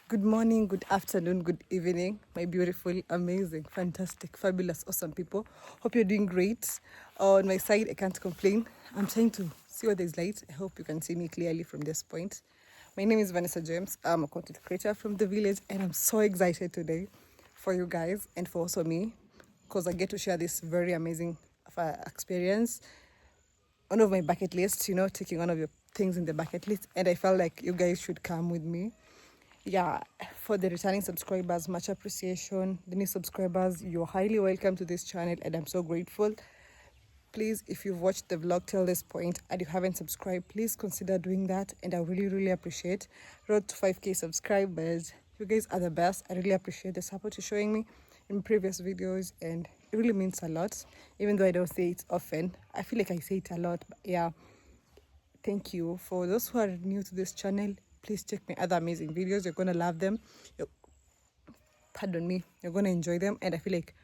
Good morning, good afternoon, good evening, my beautiful, amazing, fantastic, fabulous, awesome people. Hope you're doing great. On my side, I can't complain. I'm trying to see what there's light. I hope you can see me clearly from this point. My name is Vanessa James. I'm a content creator from the village, and I'm so excited today for you guys and for also me because I get to share this very amazing experience. One of my bucket lists, taking one of your things in the bucket list, and I felt like you guys should come with me. Yeah, for the returning subscribers, much appreciation. The new subscribers, you're highly welcome to this channel, and I'm so grateful. Please, if you've watched the vlog till this point and you haven't subscribed, please consider doing that, and I really appreciate. Road to 5k subscribers. You guys are the best. I really appreciate the support you're showing me in previous videos, and it really means a lot. Even though I don't say it often, I feel like I say it a lot. But yeah, thank you. For those who are new to this channel, please check my other amazing videos. You're gonna love them. Pardon me, you're gonna enjoy them, and I feel like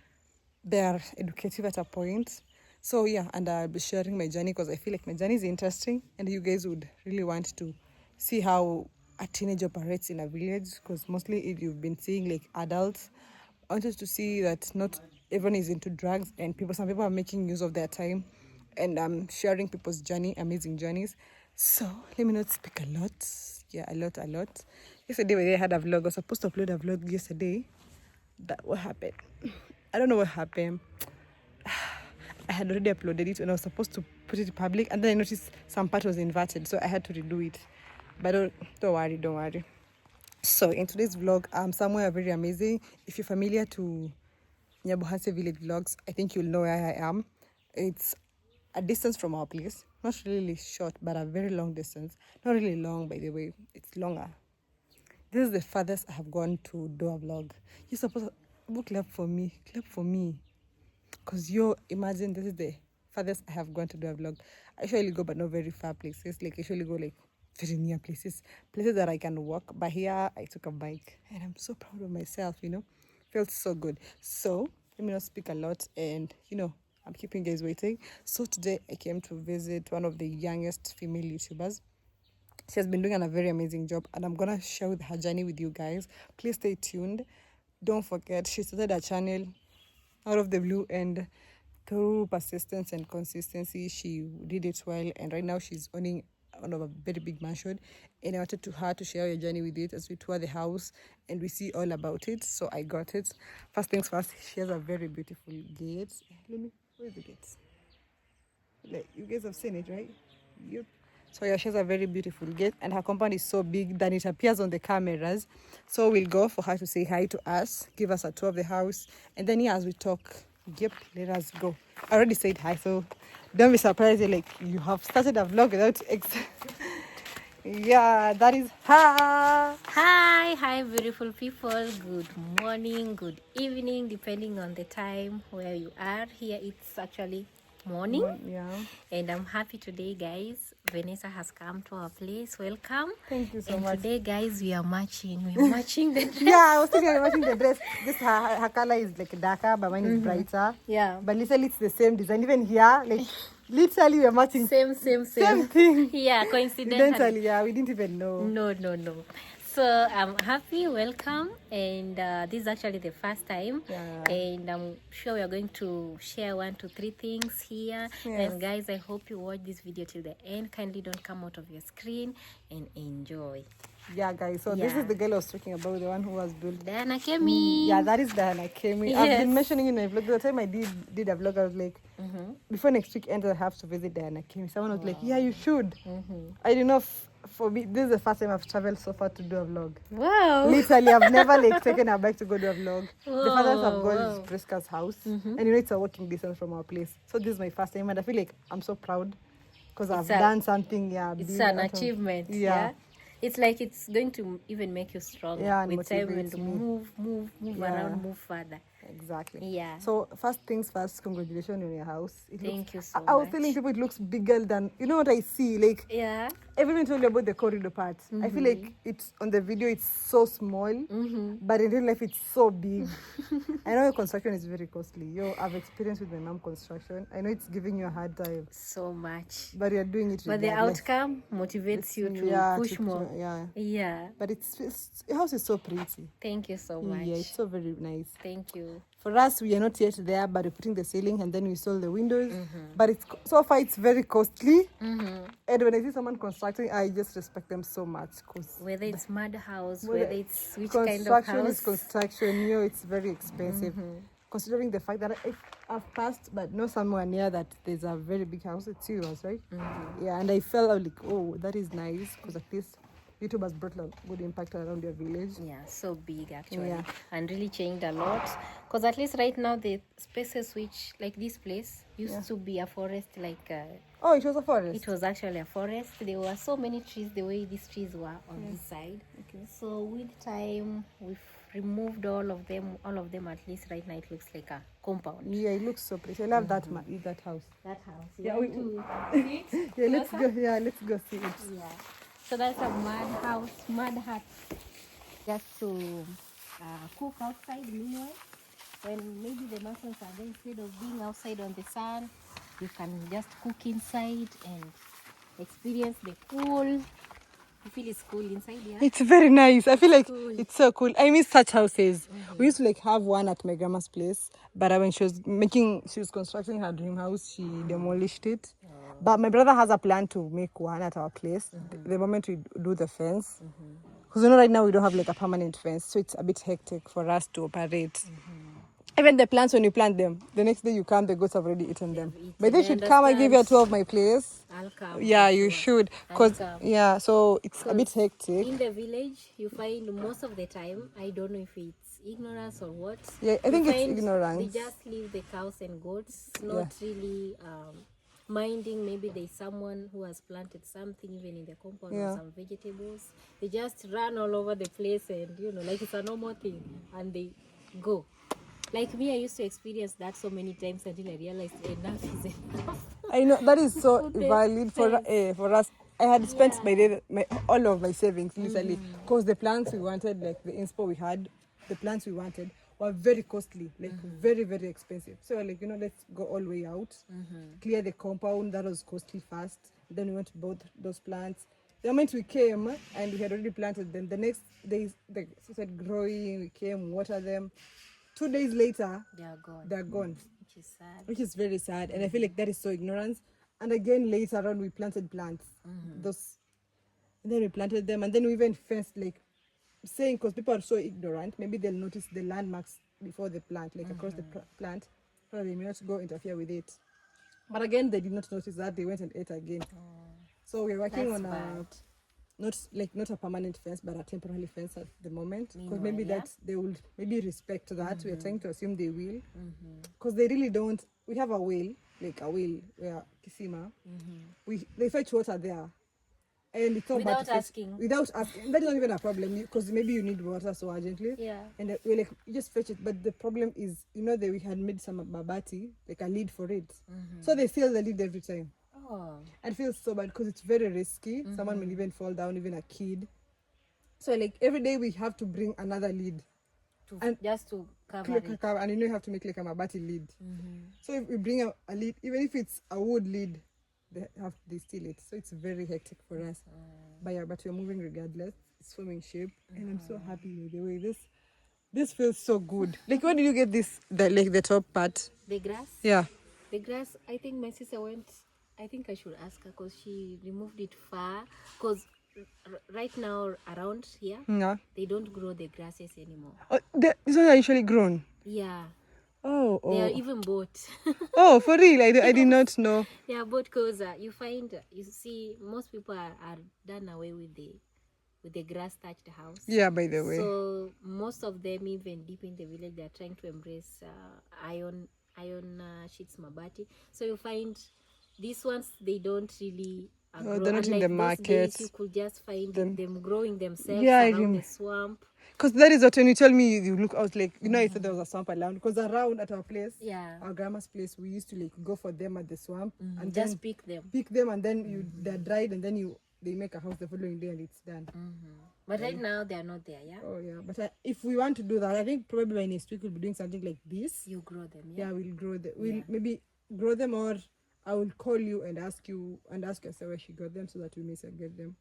they are educative at a point. So yeah, and I'll be sharing my journey because I feel like my journey is interesting, and you guys would really want to see how a teenager operates in a village, because mostly if you've been seeing like adults, I wanted to see that not everyone is into drugs, and some people are making use of their time, and I'm sharing people's journey, amazing journeys. So let me not speak a lot. Yeah, a lot. Yesterday when I had a vlog, I was supposed to upload a vlog yesterday. But what happened? I don't know what happened. I had already uploaded it and I was supposed to put it public, and then I noticed some part was inverted, so I had to redo it. But don't worry. So in today's vlog, I'm somewhere very amazing. If you're familiar to Nyabuhase village vlogs, I think you'll know where I am. It's a distance from our place. Not really short, but a very long distance. Not really long, by the way. It's longer. This is the farthest I have gone to do a vlog. You're supposed to clap for me. Because imagine this is the farthest I have gone to do a vlog. I usually go, but not very far places. Like, I usually go like very near places that I can walk. But here, I took a bike, and I'm so proud of myself, Felt so good. So, let me not speak a lot, and, I'm keeping you guys waiting. So today, I came to visit one of the youngest female YouTubers. She has been doing a very amazing job, and I'm gonna share her journey with you guys. Please stay tuned. Don't forget, she started a channel out of the blue, and through persistence and consistency, she did it well, and right now she's owning one of a very big mansion, and I wanted her to share her journey with it as we tour the house and we see all about it. So I got it. First things first, she has a very beautiful gate. Where's the gate? Like, you guys have seen it, right? Yep. So yeah, she has a very beautiful gate, and her compound is so big that it appears on the cameras. So we'll go for her to say hi to us, give us a tour of the house, and then as we talk, yep, let us go. I already said hi, so don't be surprised like you have started a vlog without yeah, that is her. Hi, beautiful people. Good morning, good evening, depending on the time where you are. Here it's actually morning. Yeah. And I'm happy today, guys. Vanessa has come to our place. Welcome. Thank you so and much. Today, guys, we are matching. We're matching the dress. Yeah, I was thinking of matching the dress. This her color is like darker, but mine is brighter. Yeah. But literally it's the same design. Even here, like literally we're matching. Same thing. Yeah, coincidentally. Yeah, we didn't even know. No. So I'm happy, welcome, and this is actually the first time, and I'm sure we are going to share 1 to 3 things here. Yes. And guys, I hope you watch this video till the end. Kindly don't come out of your screen and enjoy. Yeah, guys, so this is the girl I was talking about, the one who was built. Diana Kemi. Yeah, that is Diana Kemi. Yes. I've been mentioning in my vlog. The time I did a vlog, I was like, before next week ends, I have to visit Diana Kemi. Someone was like, yeah, you should. I don't know for me, this is the first time I've traveled so far to do a vlog. Wow. Literally, I've never taken a bike to go do a vlog. The farthest I've gone is Priska's house. And it's a walking distance from our place. So this is my first time, and I feel like I'm so proud because I've done something. Yeah, it's an achievement. Yeah. It's like it's going to even make you stronger with time and move around, move further. Exactly. Yeah. So first things first, congratulations on your house. Thank you so much. I was telling people it looks bigger than, what I see. Like, I've even told you about the corridor part. I feel like it's on the video it's so small, but in real life it's so big. I know your construction is very costly. I've experienced with my mom construction. I know it's giving you a hard time. So much. But you're doing it But regardless. the outcome motivates you to push more. Yeah. But your house is so pretty. Thank you so much. Yeah, it's so very nice. Thank you. For us, we are not yet there, but we're putting the ceiling and then we install the windows. But so far it's very costly. And when I see someone constructing, I just respect them so much. Cause whether it's mud house, whether it's which kind of house. Is construction, it's very expensive. Considering the fact that I've passed, but not somewhere near that there's a very big house. It's yours, right? Yeah, and I felt like, oh, that is nice, because at least YouTube has brought a good impact around your village. Yeah, so big actually, and really changed a lot. Because at least right now the spaces which, like this place, used to be a forest. Oh, it was a forest. It was actually a forest. There were so many trees. The way these trees were on this side. Okay. So with time, we've removed all of them. At least right now, it looks like a compound. Yeah, it looks so pretty. I love that house. That house. Yeah, let's go. Yeah, let's go see it. Yeah. So that's a mud hut, just to cook outside. Meanwhile, when maybe the Muslims are there, instead of being outside on the sun, you can just cook inside and experience the cool. You feel it's cool inside, yeah? It's very nice. I feel like it's so cool. I miss such houses. We used to have one at my grandma's place, but when she was constructing her dream house, she demolished it. But my brother has a plan to make one at our place the moment we do the fence. Because right now we don't have a permanent fence, so it's a bit hectic for us to operate. Even the plants, when you plant them, the next day you come, the goats have already eaten them. But they should come and give you a tour of my place. I'll come. Yeah, you should. So it's a bit hectic. In the village, you find most of the time, I don't know if it's ignorance or what. Yeah, I think it's ignorance. They just leave the cows and goats, not really minding. Maybe there's someone who has planted something even in the compound or some vegetables. They just run all over the place and, like it's a normal thing. And they go. Like me, I used to experience that so many times until I realized enough is enough. I know, that is so valid for us. I had spent all of my savings literally, because the plants we wanted, like the inspo we had, the plants we wanted were very costly, very, very expensive. So let's go all the way out, clear the compound. That was costly first. Then we went to both those plants. The moment we came and we had already planted them, the next day they started growing. We came, water them. 2 days later, they're gone. Which is sad. Which is very sad. And I feel like that is so ignorance. And again, later on, we planted plants. And then we planted them. And then we even fenced, saying, because people are so ignorant, maybe they'll notice the landmarks before the plant, across the plant. So they may not go interfere with it. But again, they did not notice that. They went and ate again. So we're working on not a permanent fence, but a temporary fence at the moment. Because maybe that they will maybe respect that. We are trying to assume they will. Because they really don't. We have a well, where Kisima. They fetch water there. And it's not without asking. Without asking. That is not even a problem, because maybe you need water so urgently. Yeah. And we're you just fetch it. But the problem is, we had made some mabati, a lid for it. So they seal the lid every time. And feels so bad because it's very risky. Someone will even fall down, even a kid. So every day we have to bring another lid. Just to cover it. And you have to make a mabati lid. So if we bring a lid, even if it's a wood lid, they steal it. So it's very hectic for us. But we're moving regardless. It's forming shape. And I'm so happy with the way this feels so good. Where did you get this, the top part? The grass? Yeah. The grass, I think my sister went... I think I should ask her, because she removed it far. Because right now around here, they don't grow the grasses anymore. These are usually grown? Yeah. Oh. They are even bought. Oh, for real? I did not know. They are bought because you see, most people are done away with the grass-thatched house. Yeah, by the way. So most of them, even deep in the village, they are trying to embrace iron sheets mabati. So you find... These ones, they don't really grow. They're not in the market. You could just find them growing themselves around the swamp. Because that is what, when you tell me, you look out I said there was a swamp around. Because around at our place, our grandma's place, we used to go for them at the swamp. And just pick them. Pick them, and then they're dried, and then you they make a house the following day and it's done. But right now they are not there, yeah? Oh yeah, but if we want to do that, I think probably by next week we'll be doing something like this. You grow them, yeah? Yeah, we'll grow them. We'll maybe grow them, or I will call you and ask you where she got them so that we may get them.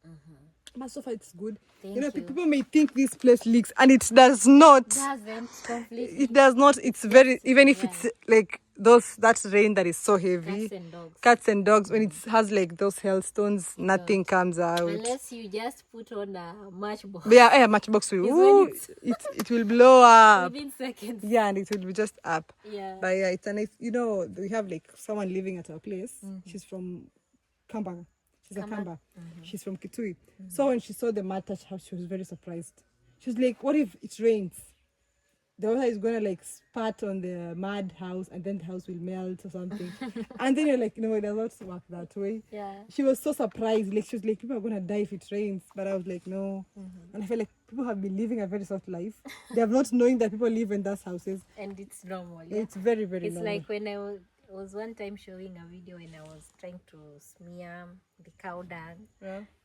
But so far it's good. Thank You know, you. people may think this place leaks, and it does not. Doesn't completely. It does not. It's very, even if it's like that rain that is so heavy. Cats and dogs. Cats and dogs, when it has like those hailstones, nothing comes out. Unless you just put on a matchbox. Yeah, matchbox will. Ooh, it will blow up. Within seconds. Yeah, and it will be just up. Yeah. But yeah, it's a nice. You know, we have like someone living at our place. She's from Kamba. She's a Kamba. She's from Kitui. So when she saw the mud touch house, she was very surprised. She was like, "What if it rains? The water is gonna like spat on the mud house, and then the house will melt or something." And then you're like, "No, it does not work that way." Yeah. She was so surprised. Like she was like, "People are gonna die if it rains," but I was like, "No." And I feel like people have been living a very soft life. They have not knowing that people live in those houses. And it's normal. Yeah? It's very, very It's normal. like when I was one time showing a video and I was trying to smear the cow dung,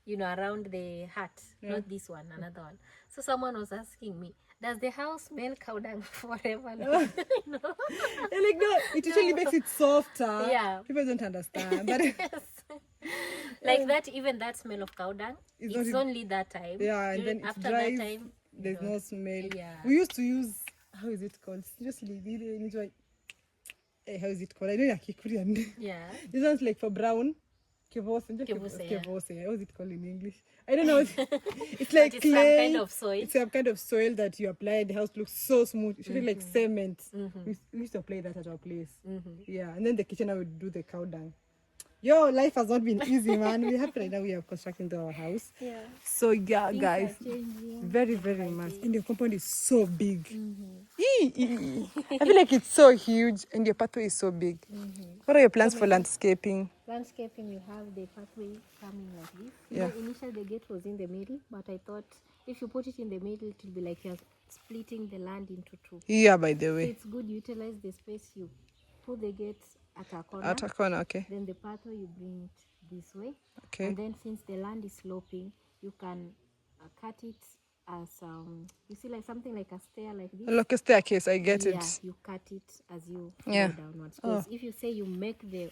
you know, around the hut. Not this one, another one. So someone was asking me, does the house smell cow dung forever? No. You're like, no, it usually makes it softer. Yeah. People don't understand. But like that, even that smell of cow dung, it's only that time. yeah, and then after it dries, that time, there's no smell. Yeah. We used to use, how is it called? Seriously, how is it called? I know Kikurian. Yeah. This one's like for brown. Kevose. Yeah. How is it called in English? I don't know. It's like It's clay. some kind of soil. It's some kind of soil that you apply. The house looks so smooth. It feels like cement. We used to apply that at our place. Yeah, and then the kitchen I would do the cow dung. Yo, life has not been easy, man. We're happy right now. We are constructing our house. Yeah. So yeah, Things guys, are changing. very, very much. And your compound is so big. I feel like it's so huge, and your pathway is so big. What are your plans for landscaping? Landscaping, we have the pathway coming like this. Yeah. Initially, the gate was in the middle, but I thought if you put it in the middle, it will be like you're splitting the land into two. Yeah, by the So way. it's good, utilize the space. You put the gate at a corner. At a corner, okay. Then the pathway, you bring it this way. Okay. And then since the land is sloping, you can cut it as, you see, like something like a stair like this. Like a staircase, I get Yeah, it. you cut it as you Yeah. go downwards. Because if you say you make the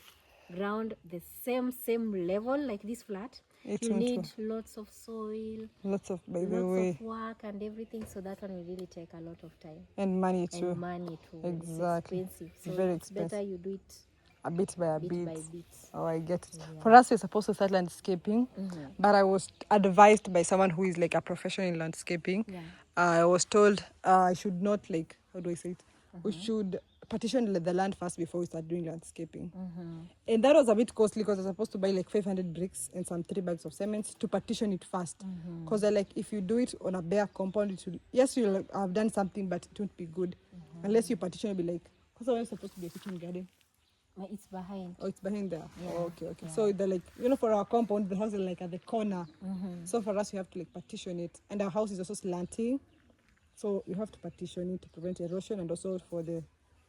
ground the same level like this flat, you need lots of soil, Lots of, by the lots way. of work and everything, so that one will really take a lot of time And money too. and money too. Exactly. It's expensive, so Very it's better expensive. you do it A bit by a bit bit. by bit. Oh, I get it. For us, we're supposed to start landscaping, but I was advised by someone who is like a professional in landscaping. Yeah. I was told I should not like, how do I say it? We should partition the land first before we start doing landscaping. And that was a bit costly because I was supposed to buy like 500 bricks and some 3 bags of cement to partition it first. Because like if you do it on a bare compound, it will, yes, you'll have done something, but it won't be good. Unless you partition, it'll be like, because I was supposed to be a kitchen garden. It's behind. Oh, it's behind there. Yeah. Oh, okay. So they're like, you know, for our compound, the house is like at the corner. So for us, we have to like partition it, and our house is also slanting, so you have to partition it to prevent erosion and also for the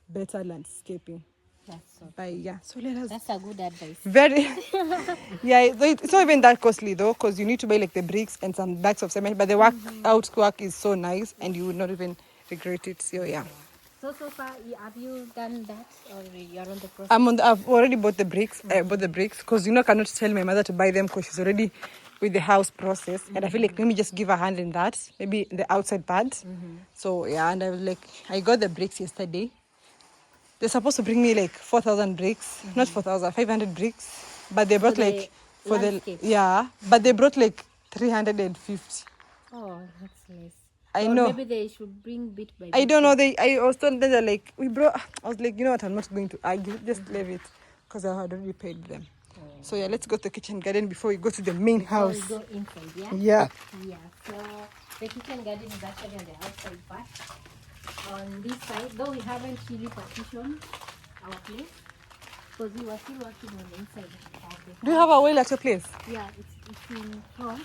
better landscaping. That's so. But yeah, so let us. That's a good advice. Very. Yeah, it's not even that costly though, because you need to buy like the bricks and some bags of cement. But the work is so nice, and you would not even regret it. So yeah. So far, have you done that, or you're on the process? I've already bought the bricks. I bought the bricks because I cannot tell my mother to buy them because she's already with the house process, and I feel like let me just give a hand in that, maybe the outside part. So yeah, and I was like, I got the bricks yesterday. They're supposed to bring me like 4,000 bricks, not 4,000, 500 bricks, but they brought like for the but they brought like 350. Oh, that's nice. I Or know. Maybe they should bring bit by bit. I don't know. I was told them, they're like, we brought. I was like, you know what? I'm not going to argue. Just leave it, because I had already paid them. So yeah, let's go to the kitchen garden before we go to the main house. So we go inside, yeah? Yeah. Yeah. So the kitchen garden is actually on the outside part. On this side, though we haven't really partitioned our place, because we were still working on the inside of the house. Do you have a well at your place? Yeah, it's in front.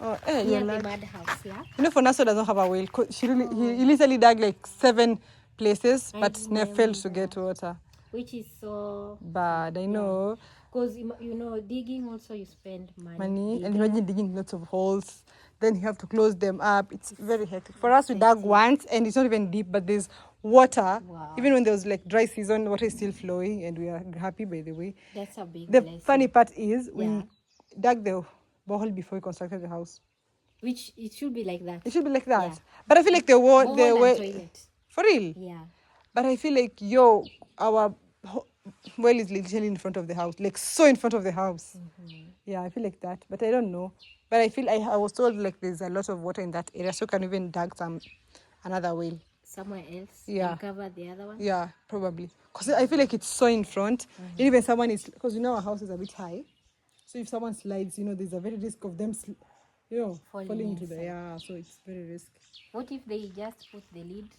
Oh, Near you're the like, mud house, yeah? you know, Fonaso doesn't have a well. He literally dug like 7 places, I but never failed to remember. get water. Which is so Bad, I know. Because digging also you spend money, and digging. imagine digging lots of holes, then you have to close them up. It's very hectic. For us, we dug once, and it's not even deep, but there's water. Wow. Even when there was like dry season, water is still flowing, and we are happy, by the way. That's a big The blessing. funny part is we Yeah. dug the borehole before we constructed the house. Which it should be like that. It should be like that. Yeah. But I feel like Borehole the and way toilet. for real. Yeah. But I feel like our well is literally in front of the house, like so in front of the house. Yeah, I feel like that, but I don't know. But I feel I was told like there's a lot of water in that area, so can even dug another well Somewhere else. Yeah. And cover the other one. Yeah, probably. Because I feel like it's so in front. And even someone is, because our house is a bit high. So if someone slides, there's a very risk of them, falling into the, inside. yeah, so it's very risky. What if they just put the lid?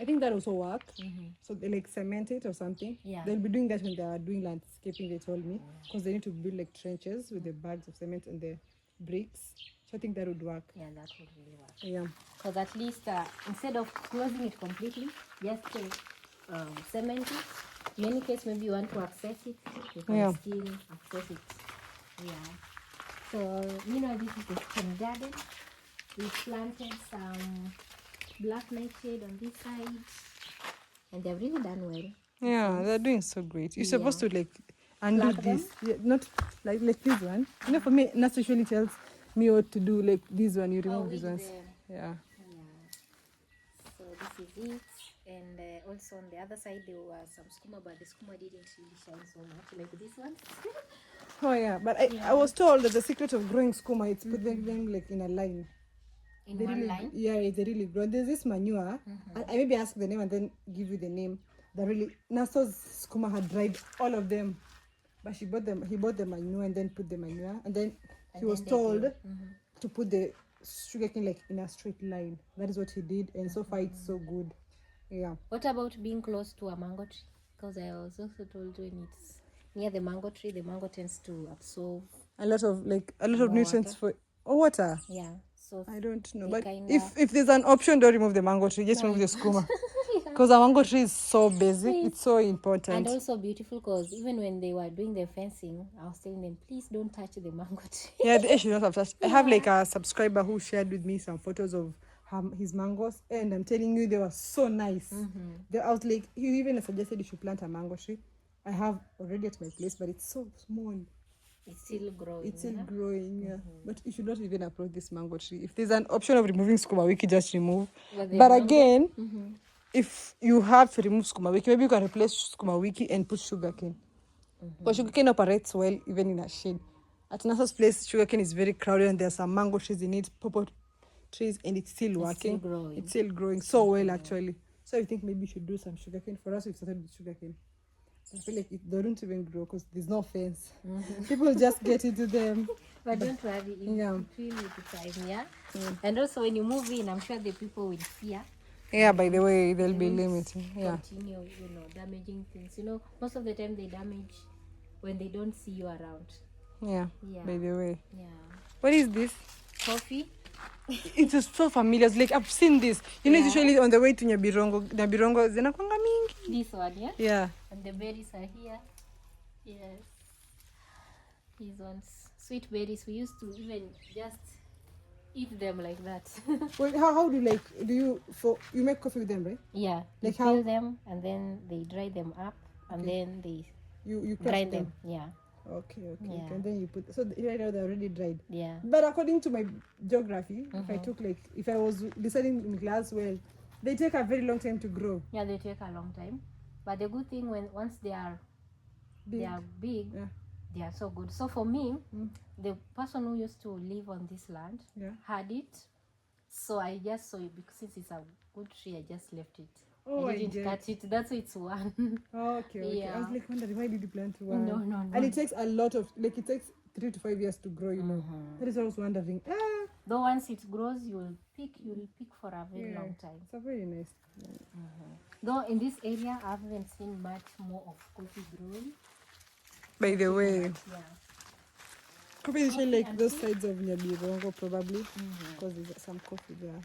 I think that also work. So they like cement it or something. Yeah. They'll be doing that when they are doing landscaping, they told me. Because they need to build like trenches with the bags of cement and the bricks. So I think that would work. Yeah, that would really work. Yeah. Because at least instead of closing it completely, just cement it. In any case, maybe you want to access it, you can still access it. Yeah. So, this is the spring garden. We planted some black nightshade on this side. And they've really done well. Yeah, they're doing so great. You're supposed to like undo Plug this. Yeah, not like this one. For me, Nas usually tells me what to do. Like this one, you remove these ones. Yeah. So this is it. And also on the other side there were some skooma, but the skooma didn't really shine so much like this one. Oh yeah, but I was told that the secret of growing skooma is put them like in a line. In one line? Yeah, they really grow. There's this manure. I maybe ask the name and then give you the name. That really Naso's skooma had dried all of them, but he bought the manure and then put the manure, and then he was told to put the sugarcane like in a straight line. That is what he did, and so far it's so good. Yeah. What about being close to a mango tree? Because I was also told when it's near the mango tree, the mango tends to absorb a lot of nutrients for water. Yeah. So I don't know, but kinda... if there's an option, don't remove the mango tree. Just remove the skooma, because a mango tree is so basic. It's so important and also beautiful. Because even when they were doing the fencing, I was telling them, please don't touch the mango tree. Yeah, they should not have touched. I have like a subscriber who shared with me some photos of his mangoes, and I'm telling you, they were so nice. I was like, he even suggested you should plant a mango tree. I have already at my place, but it's so small. It's still growing. It's still growing, yeah. But you should not even approach this mango tree. If there's an option of removing skooma wiki, just remove. But again, if you have to remove skooma wiki, maybe you can replace skooma wiki and put sugarcane. But sugarcane operates well even in a shade. At Nasa's place, sugarcane is very crowded and there's some mango trees in it, pawpaw trees, and it's still working. It's still growing so well, actually. So I think maybe you should do some sugarcane. For us, we've started with sugarcane. I feel like they don't even grow because there's no fence. People just get into them. But don't worry, it will with time, yeah? And also when you move in, I'm sure the people will fear. Yeah, by the way, they'll be limiting. Yeah. Continue, damaging things. Most of the time they damage when they don't see you around. Yeah. By the way. Yeah. What is this? Coffee. It is so familiar. Like I've seen this. Usually on the way to Nyabirongo zinakwanga mingi. This one, yeah? Yeah. And the berries are here. Yes. These ones. Sweet berries. We used to even just eat them like that. Well, how do you make coffee with them, right? Yeah. Like you peel them and then they dry them up and then they you grind them. Yeah. Okay. Yeah. And then you put, so right now they're already dried. Yeah. But according to my geography, if I was listening in class, well, they take a very long time to grow. Yeah, they take a long time. But the good thing once they are big, they are so good. So for me, the person who used to live on this land had it. So I just saw it because since it's a good tree, I just left it. Oh, I didn't cut it. That's why it's one. Okay. Yeah. I was like wondering, why did you plant one? No. And it takes a lot of, it takes 3 to 5 years to grow, That is what I was wondering. Though once it grows, you'll pick for a very long time. It's a very nice. Though in this area, I haven't seen much more of coffee growing. By the way. Yeah. Coffee is like those sides of Nyabirongo, probably. Because there's some coffee there.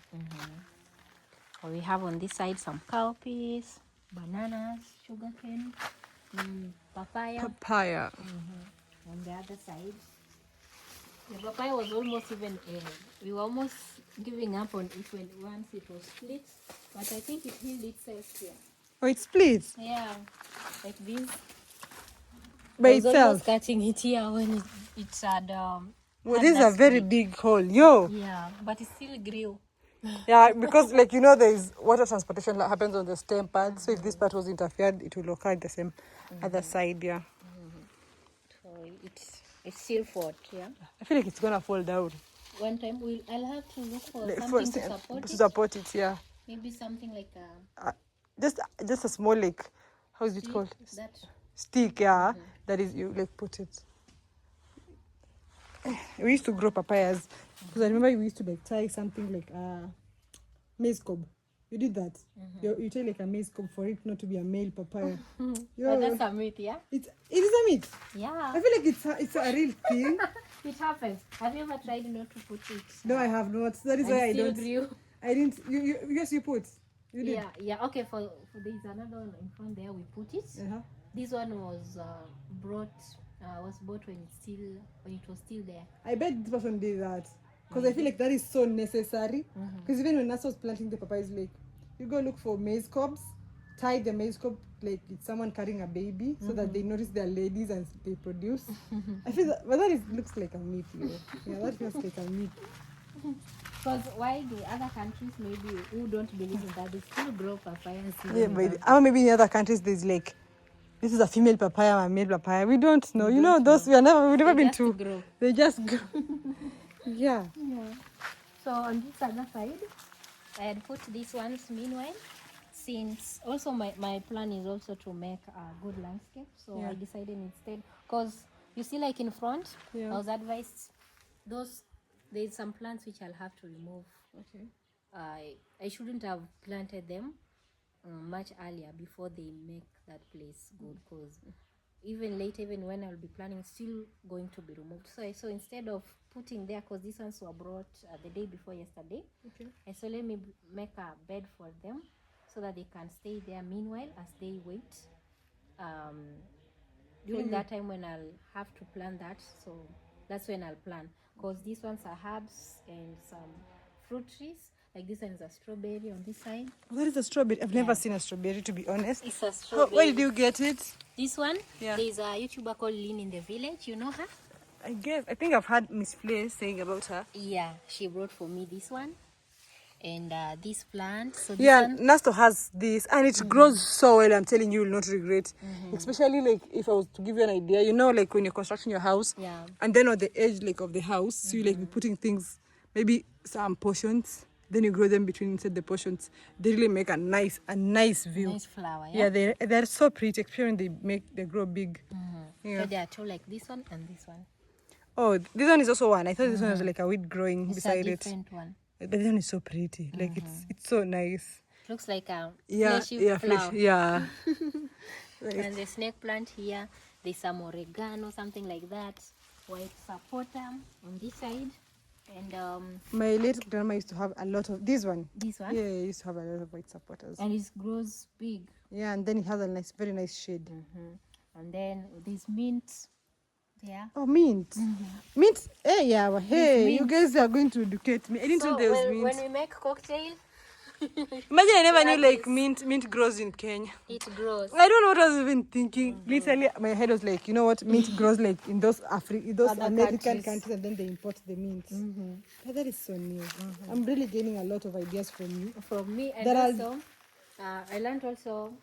We have on this side some cowpeas, bananas, sugarcane, papaya. on the other side. The papaya was almost even, we were almost giving up on it when once it was split, but I think it healed itself here. Oh, it splits Yeah, like this. by I was almost itself. cutting it here when it had Well, had this is that a very split. big hole. Yo. Yeah, but it still grew. Yeah, because like there is water transportation that happens on the stem part. So if this part was interfered, it will occur at the same other side. Yeah. So it still fought. Yeah. I feel like it's gonna fall down. One time I'll have to look for Like, something to support to it. support it. Yeah. Maybe something like Just a small like, how is it stick, called? that. Stick. Yeah. That is, you like put it. We used to grow papayas because I remember we used to like tie something like maize cob. You did that. You tie like a maize cob for it not to be a male papaya. But that's a myth, yeah. It is a myth. Yeah. I feel like it's a real thing. It happens. Have you ever tried not to put it? No, I have not. That is And why I still don't. grew? I didn't. Yes, you put. You did. Yeah. Okay. For there's another one in front there. We put it. This one was brought. Was bought when it was still there. I bet this person did that because I feel like that is so necessary. Because even when Nasa was planting the papayas, like you go look for maize cobs, tie the maize cob like it's someone carrying a baby, so that they notice they're ladies and they produce. I feel that, but looks like a myth. Yeah, that feels like a myth. Because why do other countries maybe who don't believe in that they still grow papayas? Yeah, but maybe in other countries there's like, this is a female papaya, a male papaya. We don't know. We've never been to. Grow. They just grow. Yeah. So on this other side, I had put these ones meanwhile. Since also my plan is also to make a good landscape. So I decided instead, because you see like in front, I was advised there's some plants which I'll have to remove. Okay. I shouldn't have planted them much earlier before they make that place good, because even later, even when I'll be planning, it's still going to be removed. So instead of putting there, because these ones were brought the day before yesterday, I said let me make a bed for them so that they can stay there meanwhile as they wait. During that time when I'll have to plan that, so that's when I'll plan, because these ones are herbs and some fruit trees. Like this one is a strawberry on this side. Oh, that is a strawberry. I've never seen a strawberry, to be honest. It's a strawberry. Where did you get it? This one? Yeah. There's a YouTuber called Lynn in the village. You know her? I think I've heard Miss Play saying about her. Yeah, she brought for me this one. And this plant. So this Yeah, one, Nasto has this, and it grows so well. I'm telling you, you'll not regret. Especially like if I was to give you an idea, like when you're constructing your house, and then on the edge like of the house, you like be putting things, maybe some portions. Then you grow them inside the portions. They really make a nice view. nice flower. Yeah, they're so pretty. Especially when they grow big. So there are two like this one and this one. Oh, this one is also one. I thought this one was like a weed growing It's beside a it. different one. But this one is so pretty. Like it's so nice. Looks like a fleshy flower. Yeah. And the snake plant here, there's some oregano, something like that. White sapota on this side. And my late grandma used to have a lot of this one. This one? Yeah, it used to have a lot of white supporters. And it grows big. Yeah, and then it has a very nice shade. And then there's mint there. Oh, mint. Mint. Hey, yeah. Well, hey, you guys are going to educate me. I didn't know there was mint. When we make cocktail, imagine I never knew like mint grows in Kenya. it grows. I don't know what I was even thinking. Literally, my head was like, you know what? Mint grows like in those American countries, and then they import the mint. But that is so new. I'm really gaining a lot of ideas from you. From me, and also, I learned also.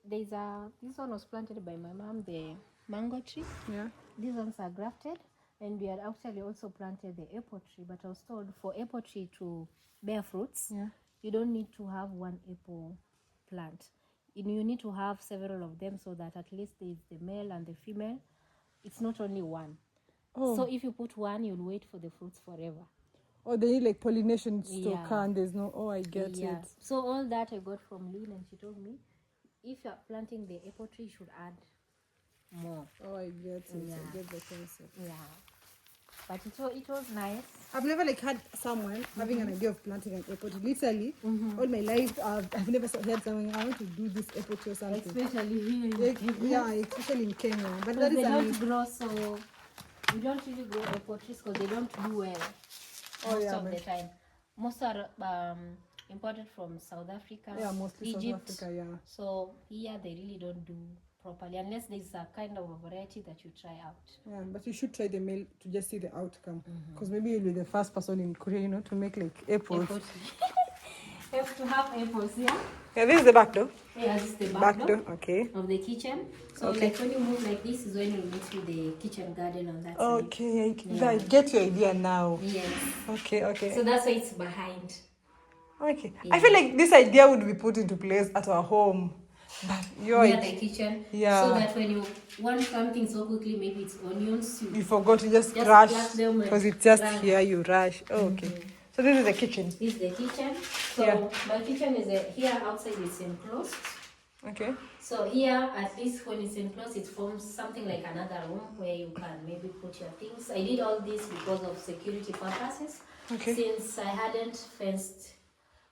This one was planted by my mom, the mango tree. Yeah. These ones are grafted, and we had actually also planted the apple tree. But I was told for apple tree to bear fruits, you don't need to have one apple plant. You need to have several of them, so that at least there's the male and the female. It's not only one. So if you put one, you'll wait for the fruits forever. Oh, they need like pollination to occur, and there's no. Oh, I get it. So all that I got from Lynn, and she told me, if you're planting the apple tree, you should add more. Oh, I get it. I get the concept. Yeah. But it was nice. I've never like had someone having an idea of planting an airport. Literally, all my life, I've never heard someone, I want to do this airport or something. Especially here in Like, Kenya. yeah, especially in Kenya. But Because that is they don't amazing. grow, so we don't really grow airport trees because they don't do well most of the time. Most are imported from South Africa, mostly Egypt. South Africa, yeah. So here they really don't do properly unless there's a kind of a variety that you try out. Yeah, but you should try the male to just see the outcome. Because maybe you'll be the first person in Korea, you know, to make like airports. Have to have apples, yeah? Yeah, this is the back door. Yeah, this is the back door. Okay. Of the kitchen. So like when you move like this is when you mix with the kitchen garden on that side. Okay, I get your idea now. Yes. Okay. So that's why it's behind. Okay. Yeah. I feel like this idea would be put into place at our home. But near the kitchen. Yeah. So that when you want something so quickly, maybe it's onions, you forgot to just rush them because it's just run. here you rush. Oh, okay. So this is the kitchen. This is the kitchen. So my kitchen is here outside it's enclosed. Okay. So here, at least when it's enclosed, it forms something like another room where you can maybe put your things. I did all this because of security purposes. Okay. Since I hadn't fenced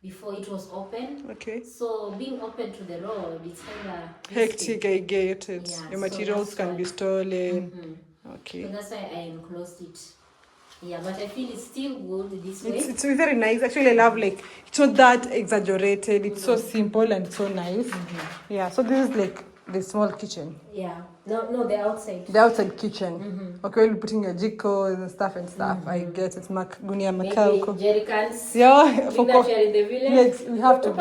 before it was open. Okay. So being open to the road, it's kind of hectic. I get it. Yeah, Your materials can be stolen. Okay. So that's why I enclosed it. Yeah, but I feel it's still good this way. It's very nice. Actually, I love like it's not that exaggerated. It's so simple and so nice. Yeah. So this is like the small kitchen. Yeah. No, the outside. The outside kitchen. Okay, you're putting your jikos and stuff. I get it. Gunia makauko. Jerry cans. Yeah, for in the village. Yes, we have to be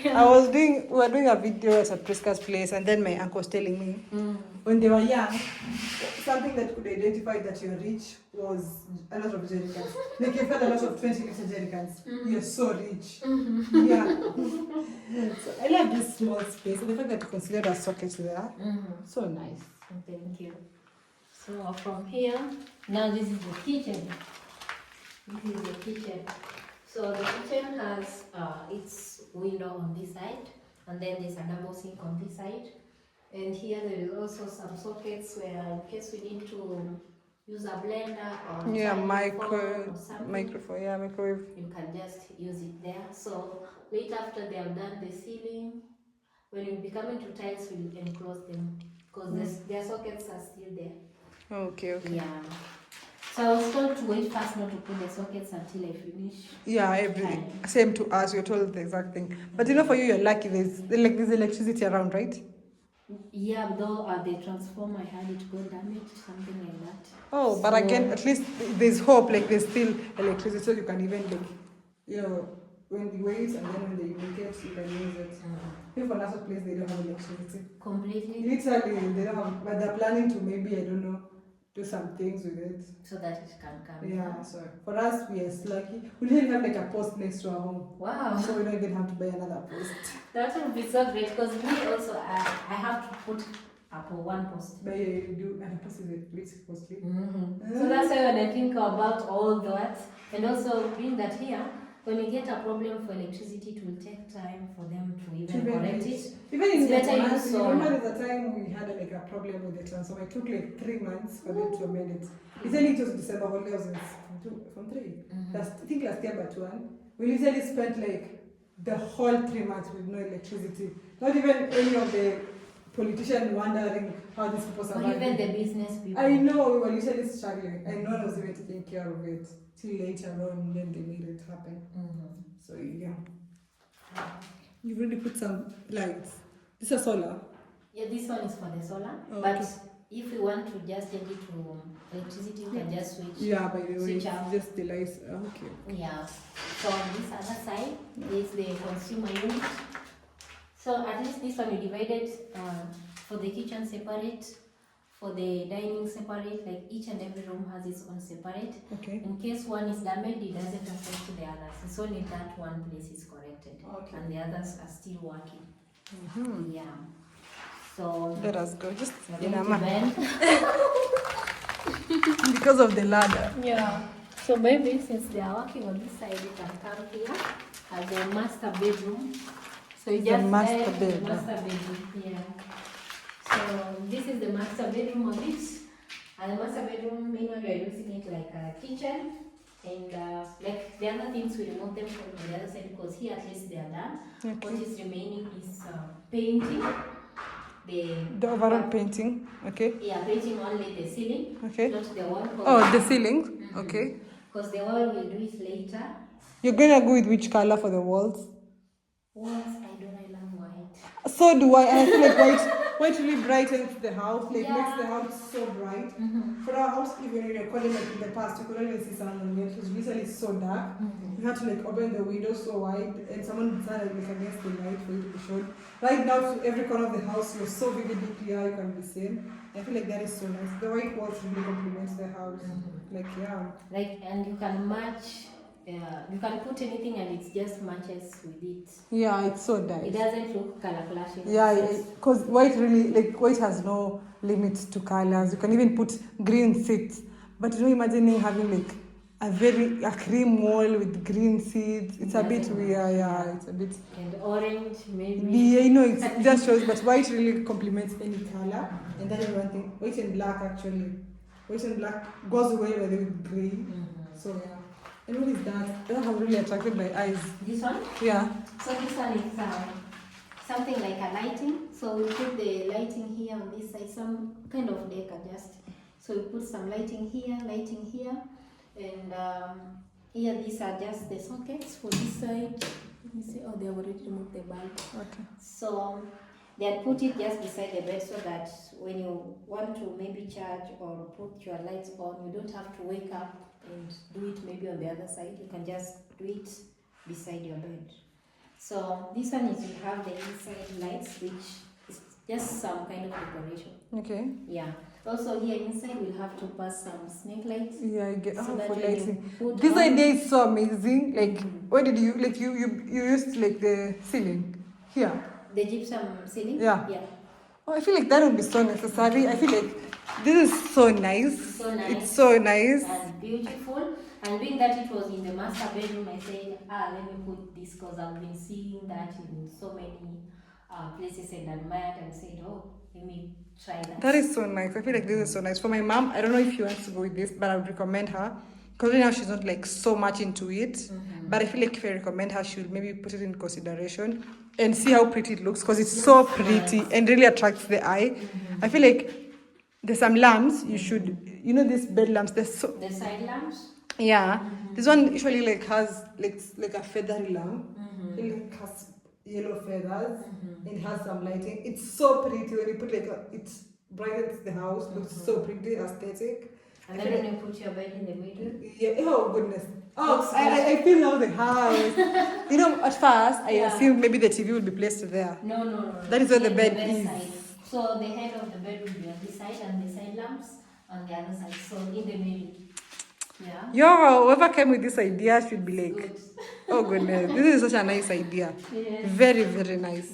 there. We were doing a video at a Priska's place, and then my uncle was telling me when they were young, something that could identify that you're rich was a lot of jerry cans. Like you've had a lot of 20-liter jerry cans. You're so rich. Yeah. So I love this small space, and the fact that you considered a socket there. So nice. Thank you. So from here, now this is the kitchen. This is the kitchen. So the kitchen has its window on this side, and then there's a double sink on this side. And here there is also some sockets where in case we need to use a blender or microwave, you can just use it there. So later after they have done the ceiling, when you be coming to tiles, we'll enclose them because their sockets are still there. Okay. Yeah. So I was told to wait first not to put the sockets until I finish. Yeah, everything. Same to us, you're told the exact thing. But you know, for you, you're lucky. There's electricity around, right? Yeah, though the transformer, I had it go damaged, something like that. Oh, but again, at least there's hope. Like there's still electricity, so you can even when you wait and then when they make it, you can use it. If for another place they don't have electricity. Completely. Literally, they don't have. But they're planning to maybe do some things with it. So that it can come. Yeah, so for us, we are lucky. We didn't have like a post next to our home. Wow. So we don't even have to buy another post. That would be so great because me also, I have to put up one post. But yeah, you do, and the post is a bit costly. So that's why when I think about all that, and also being that here, when you get a problem for electricity, it will take time for them to even correct it. Even in better you remember there's a time we had like a problem with the transformer. It took like 3 months for them to amend it. It's only just December holidays from 3. I think last year but 1. We literally spent like the whole 3 months with no electricity. Not even any of the politicians wondering how these people survive. Or even the business people. I know, we were literally struggling and no one was even taking care of it till later on, then they made it happen. So yeah. You really put some lights. This is solar? Yeah, this one is for the solar. Oh, but okay. If you want to just change it to electricity, you can just switch. Yeah, by the way, it's out. just the lights. Okay. Yeah. So on this other side is the consumer unit. So at least this one we divided for the kitchen separate, for the dining separate, like each and every room has its own separate. Okay. In case one is damaged, it doesn't affect the others. It's only that one place is corrected. Okay. And the others are still working. Yeah. So let us go. Just bend. because of the ladder. Yeah. So maybe since they are working on this side, you can come here as a master bedroom. So you just master bedroom. Master bedroom. Yeah. So this is the master bedroom of it. And the master bedroom, meanwhile, we are using it like a kitchen. And like the other things, we remove them from the other side because here at least they are done. Okay. What is remaining is painting. The overall painting, okay? Yeah, painting only the ceiling, okay. Not the wall. Oh, the ceiling, okay. Because the wall we'll do it later. You're gonna go with which color for the walls? Walls, I love white. So do I. And I feel like white really brightens the house, like makes the house so bright. For our house, even when you're calling like in the past, you couldn't even see someone yet. It was literally so dark. You had to like open the windows so wide, and someone decided like against the light for you to be shown. Right now, to every corner of the house, you're so vividly clear, you can be seen. I feel like that is so nice. The white walls really complements the house. Like and you can match. You can put anything and it just matches with it. Yeah, it's so nice. It doesn't look color clashing. Yeah, because white really, like white has no limits to colors. You can even put green seats. But you know, imagining having like a cream wall with green seats. It's a bit weird, yeah. It's a bit. And orange, maybe. Yeah, you know, it just shows, but white really complements any color. And that is one thing. White and black actually. White and black goes away with gray. So yeah. And what is that? That has really attracted my eyes. This one? Yeah. So this one is something like a lighting. So we put the lighting here on this side, some kind of deck adjust. So we put some lighting here, and here these are just the sockets for this side. Let me see. Oh, they have already removed the bulb. Okay. So they had put it just beside the bed so that when you want to maybe charge or put your lights on, you don't have to wake up and do it maybe on the other side. You can just do it beside your bed. So this one is you have the inside lights, which is just some kind of decoration. Okay. Yeah. Also here inside we'll have to pass some snake lights. Yeah, I get so for lighting. This idea is so amazing. Like, where did you you used like the ceiling here? The gypsum ceiling. Yeah. Yeah. Oh, I feel like that would be so necessary. I feel like this is so nice. So nice. It's so nice. And beautiful. And being that it was in the master bedroom, I said, let me put this because I've been seeing that in so many places and admired and said, oh, let me try that. That is so nice. I feel like this is so nice. For my mom, I don't know if she wants to go with this, but I would recommend her. Because right now she's not like so much into it. But I feel like if I recommend her, she would maybe put it in consideration and see how pretty it looks. Because it's so pretty and really attracts the eye. I feel like there's some lamps you should, you know, these bed lamps. The side lamps? Yeah. This one usually like has like a feathery lamp. It like has yellow feathers. It has some lighting. It's so pretty when you put like it brightens the house. Looks so pretty, aesthetic. And then when you put your bed in the middle? Yeah, oh goodness. Oh, I feel now the house. You know, at first, I assumed maybe the TV would be placed there. No. That is where the bed is. Side. So the head of the bed will be on this side and the side lamps on the other side. So in the middle. Yeah. Yo, whoever came with this idea should be like, good. Oh goodness, this is such a nice idea. Yes. Very, very nice.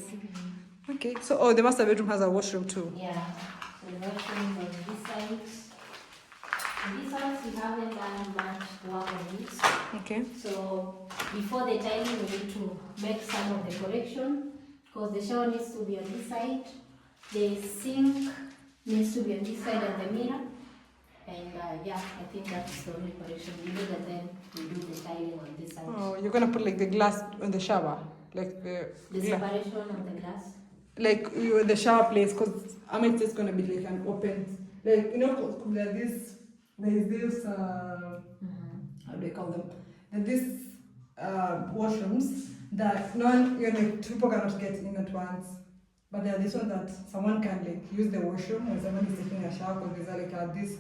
Okay, so the master bedroom has a washroom too. Yeah. So the washroom is on this side. These ones we haven't done much work on this. Okay. So before the tiling we need to make some of the correction because the shower needs to be on this side. The sink needs to be on this side and the mirror. And I think that's the only correction we do, and then we do the tiling on this side. Oh, you're gonna put like the glass on the shower, like the separation of the glass. Like the shower place, because it's just gonna be like an open, like you know, there's this how do I call them? There's this washrooms that people cannot get in at once. But there are this one that someone can like use the washroom when someone is taking a shower because there's like this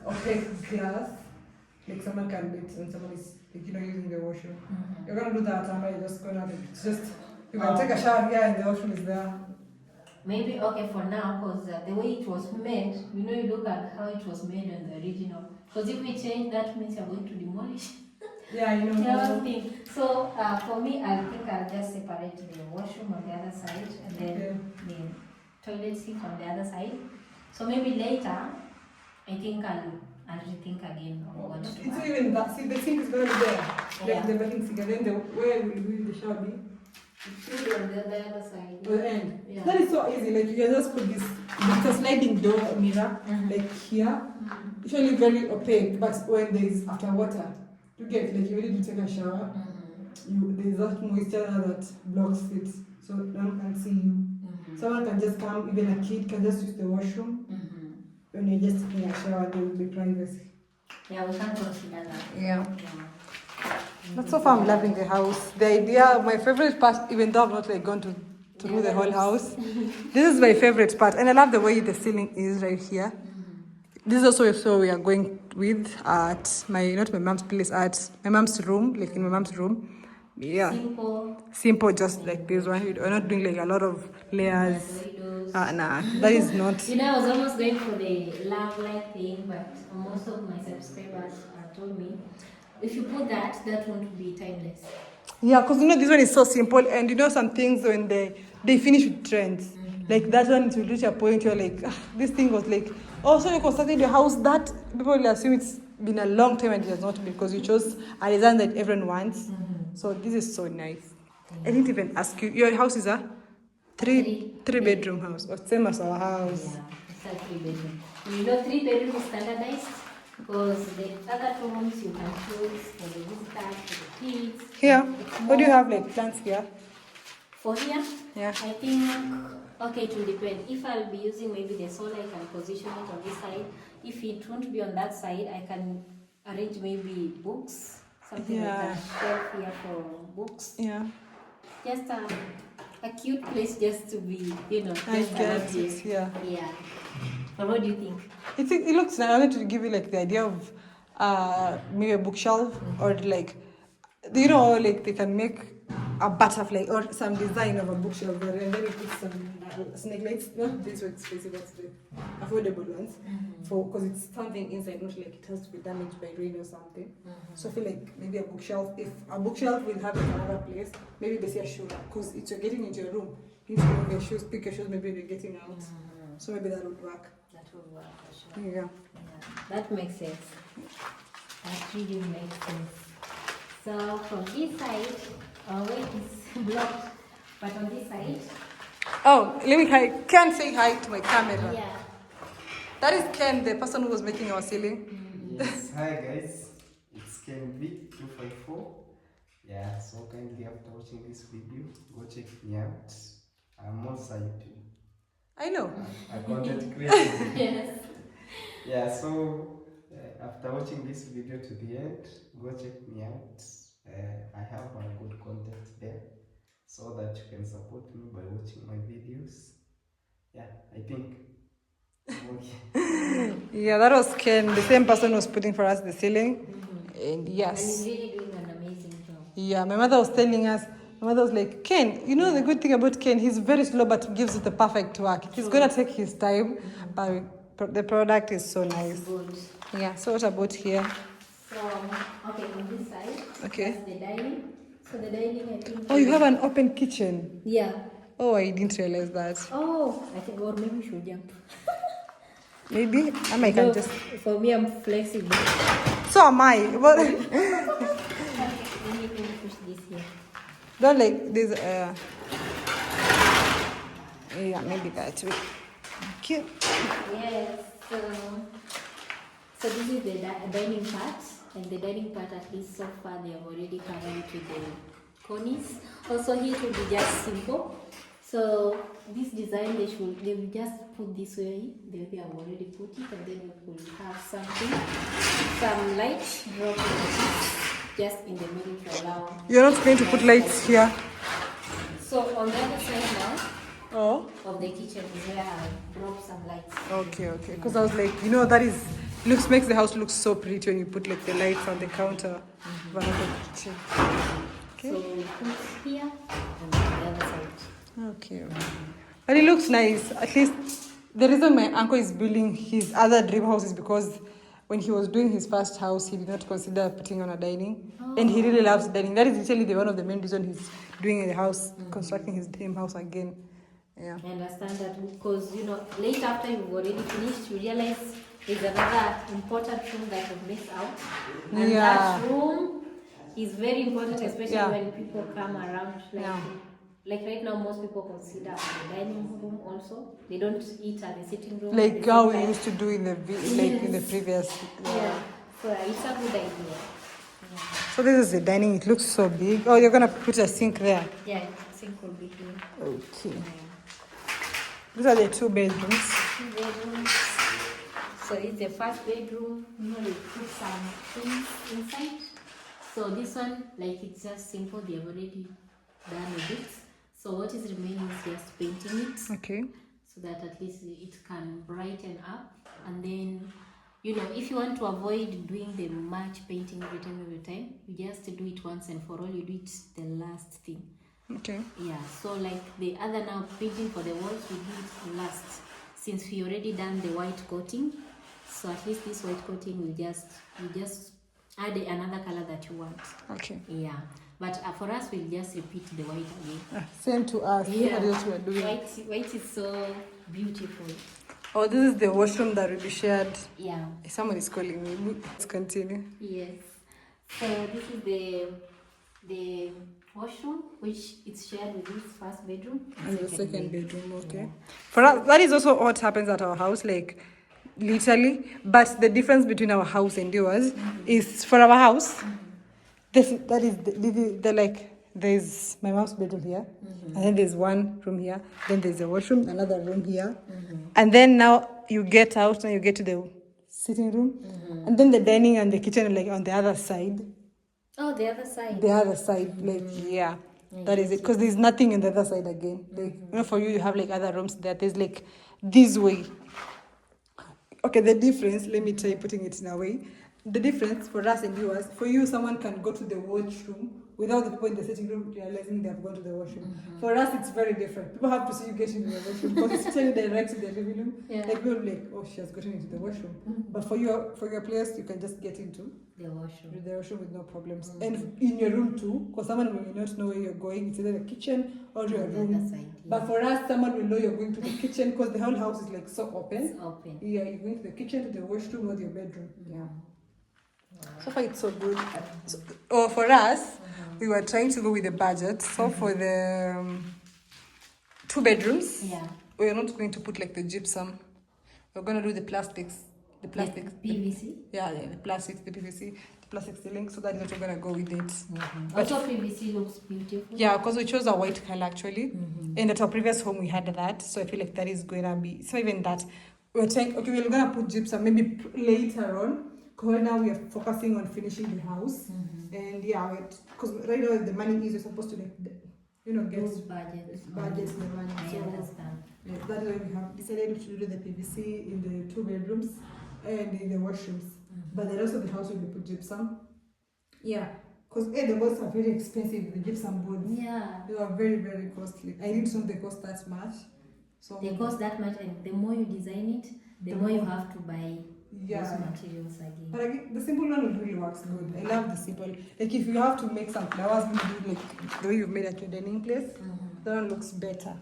opaque glass, like someone can bit when someone is like, using the washroom. You're gonna do that, and you're just gonna you can take a shower here and the washroom is there. Maybe okay for now because the way it was made, you look at how it was made in the original. Because if we change, that means you're going to demolish. Yeah, you know. Thing. So for me, I think I'll just separate the washroom on the other side and then the toilet seat on the other side. So maybe later, I think I'll rethink again on what to do. It's even that. See, the sink is going to be there. Like the bathing sink, and then where will the shower be? It should on the other side. The end. Yeah. That is so easy. Like you can just put this. It's a sliding door mirror, like here. Usually very opaque, but when there is after water, you get like you really do take a shower. There's that moisture that blocks it, so no one can see you. Someone can just come, even a kid can just use the washroom. When you're just taking a shower, there will be privacy. Yeah, we can consider that. Yeah. But so far I'm loving the house. The idea, my favorite part, even though I've not like gone to through the whole house, this is my favorite part, and I love the way the ceiling is right here. This is also so we are going with at my not my mom's place, at my mom's room, like in my mom's room. Yeah. Simple, just like this one. We're not doing like a lot of layers. Nah, that is not. You know, I was almost going for the love light thing, but most of my subscribers told me if you put that, that won't be timeless. Yeah, because you know this one is so simple, and you know some things when they finish with trends. Like that one to reach a point you're like, this thing was like, oh, so you constructed your house that people will assume it's been a long time and it has not been because you chose a design that everyone wants. So this is so nice. I didn't even ask you. Your house is a three bedroom house, or same as our house. Yeah, it's a 3-bedroom. You know, 3 bedroom is standardized because the other 2 rooms you can choose for the visitors, for the kids. Here, what do you have like plants here? For here, Yeah. I think, okay, it will depend. If I'll be using maybe the solar, I can position it on this side. If it won't be on that side, I can arrange maybe books, something like a shelf here for books. Yeah. Just a cute place just to be, you know. I get it, yeah. Yeah. But what do you think? It looks nice. I wanted to give you like the idea of maybe a bookshelf or like, you know, like they can make a butterfly or some design of a bookshelf there, and then you put some snake lights, not this one expensive, but the affordable ones, for because it's something inside, not like it has to be damaged by rain or something. So I feel like maybe a bookshelf, if a bookshelf will have like another place, maybe they say a shoe rack, because if you're getting into your room, you need to move your shoes, pick your shoes, maybe you're getting out. So maybe that would work. That would work for sure. Yeah. That makes sense. That really makes sense. So from this side, wait, it's blocked, but on this side. Oh, let me hi. Ken, say hi to my camera. Yeah. That is Ken, the person who was making our ceiling. Yes, hi guys, it's Ken V254. Yeah, so kindly after watching this video, go check me out. I'm also YouTube. I know. I content creator. Yes. Yeah, so after watching this video to the end, go check me out. I have a good content there, so that you can support me by watching my videos. Yeah, I think. Okay. Yeah, that was Ken, the same person who was putting for us the ceiling. And yes. And he's really doing an amazing job. Yeah, my mother was telling us, my mother was like, Ken, you know the good thing about Ken, he's very slow but gives it the perfect work. He's going to take his time, but the product is so nice. Good. Yeah, so what about here? So, okay, on this side, Okay. that's the dining. So the dining, I think. Oh, you have an open kitchen. Yeah. Oh, I didn't realize that. Oh, I think, or maybe we should jump. Maybe I might No, can just. for me, I'm flexible. So am I. But Okay, let me push this here. don't like this. Yeah, maybe that way. Cute. Yes. So this is the dining part, and the dining part, at least so far, they have already covered it with the conies. Also, here it will be just simple. So this design, they will just put this way. They have already put it, and then we will have some lights dropping just in the middle to allow. You're not going to put lights here. So on the other side now Oh. of the kitchen is where I drop some lights. Okay. Because I was like, you know, makes the house look so pretty when you put like the lights on the counter of another kitchen. Okay. So we put here and on the other side. Okay. But it looks nice. At least the reason my uncle is building his other dream house is because when he was doing his first house, he did not consider putting on a dining. And he really loves dining. That is actually one of the main reasons he's doing the house, constructing his dream house again. Yeah. I understand that because, you know, late after you've already finished, you realize there's another important room that you've missed out. And that room is very important, especially when people come around. Like, like right now, most people consider the dining room also. They don't eat at the sitting room. Like how we used to do in the in the previous. Yeah. So it's a good idea. Yeah. So this is the dining. It looks so big. Oh, you're gonna put a sink there. Yeah, sink will be here. Okay. Yeah. These are the 2 bedrooms. 2 bedrooms. So it's the first bedroom. You know, they put some things inside. So this one, like it's just simple. They have already done with it. So what is remaining is just painting it. Okay. So that at least it can brighten up. And then, you know, if you want to avoid doing the much painting every time, you just do it once and for all. You do it the last thing. Okay. Yeah. So like the other now painting for the walls, we do it last. Since we already done the white coating, so at least this white coating you just add another color that you want. Okay. Yeah. But for us, we'll just repeat the white again. Same to us. Yeah. What we're doing. White is so beautiful. Oh, this is the washroom that will be shared. Yeah. Someone is calling me. Let's continue. Yes. So this is the washroom, which is shared with this first bedroom And the second bedroom, okay. Yeah. For us, that is also what happens at our house, like literally. But the difference between our house and yours is for our house, that is the like, there's my mom's bedroom here, and then there's one room here, then there's a washroom, another room here, and then now you get out and you get to the sitting room, and then the dining and the kitchen are like on the other side. Oh, the other side. The other side, like, yeah, that is it. Because there's nothing on the other side again. Like, you know, for you have like other rooms there. There's like this way. Okay, the difference, let me try putting it in a way. The difference for us and yours, for you, someone can go to the washroom without the people in the sitting room realizing they have gone to the washroom. For us, it's very different. People have to see you get into the washroom because it's telling direct to the living room. Yeah. Like, people like, oh, she has gotten into the washroom. But for your place, you can just get into The washroom. the washroom with no problems. And in your room too, because someone will not know where you're going. It's either the kitchen or your The room. other side, yeah. But for us, someone will know you're going to the kitchen because the whole house is like so open. It's open. Yeah, you're going to the kitchen, to the washroom, or your bedroom. Yeah. So far, it's so good. For us, we were trying to go with the budget. So for the 2 bedrooms, Yeah. we're not going to put like the gypsum. We're going to do the plastics. The plastics. PVC. Yeah, the plastics, the PVC, the plastic ceiling. So that is what we're going to go with it. But Also, PVC looks beautiful. yeah, because we chose a white color actually. And at our previous home, we had that. So I feel like that is going to be, it's not even that. We're saying, okay, we're going to put gypsum maybe later on. Because right now we are focusing on finishing the house. And yeah, because right now the money is, you're supposed to like, you know, get Those budgets. the money. I So understand. yeah, that's why we have decided to do the PVC in the 2 bedrooms and in the washrooms. But the rest of the house will be put gypsum. Yeah, because the boards are very expensive, the gypsum boards. Yeah. They are very, very costly. I didn't know they cost that much. So They cost that much, and the more you design it, the more you have to buy yeah. those materials again. But like, the simple one really works good. I love the simple. Like if you have to make some flowers, maybe like the way you've made at your dining place, that one looks better.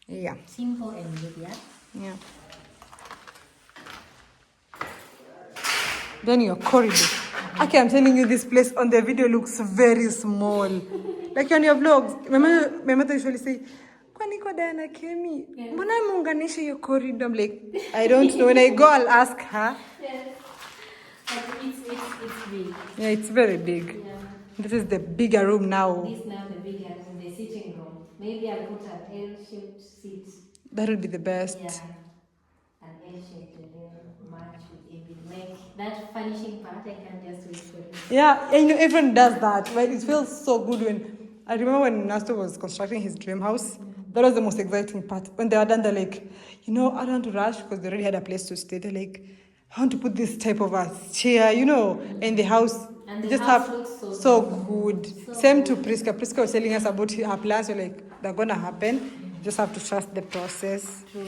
Yeah. Simple and good, yeah? Yeah. Then your corridor. Okay, I'm telling you, this place on the video looks very small. Like on your vlogs, my mother usually say, kwani kwa Diana Kemi, mbona muunganishe your corridor? I'm like, I don't know. When I go, I'll ask her. Yes. But it's big. Yeah, it's very big. Yeah. This is the bigger room now. This now the bigger room, the sitting room. Maybe I'll put an L-shaped seat. That would be the best. Yeah. An L-shaped and then match with everything. Like that furnishing part, I can just wait for it. Yeah, and you know, everyone does that, but it feels so good when, I remember when Nasto was constructing his dream house, that was the most exciting part. When they were done, they're like, you know, I don't want to rush because they already had a place to stay. They're like, I want to put this type of a chair, you know, in the house. And the just house have looks so good. So Same good. to Priska. Priska was telling us about her plans. We're like, they're going to happen. You just have to trust the process. True.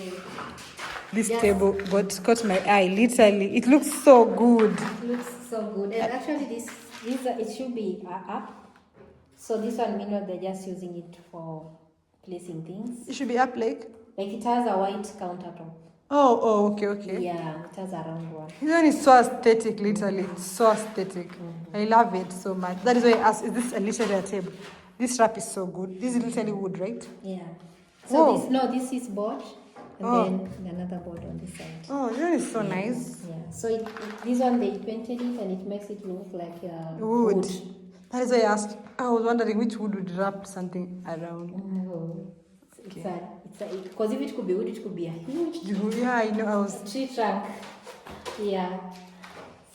This Yes. table caught my eye, literally. It looks so good. It looks so good. And actually, this it should be up. So this one, meanwhile, they're just using it for placing things. It should be up like. Like it has a white countertop. Oh, okay. Yeah, it has a round one. This one is so aesthetic, literally. It's so aesthetic. I love it so much. That is why I asked, is this a literary table? This wrap is so good. This is literally wood, right? Yeah. So Whoa. this is board, and then another board on this side. Oh, this one is so nice. Yeah. So this one they painted it, and it makes it look like Wood. That is why I was wondering which wood would wrap something around. Oh. Because if it could be wood, it could be a huge Yeah, I know. I was. tree trunk. Yeah.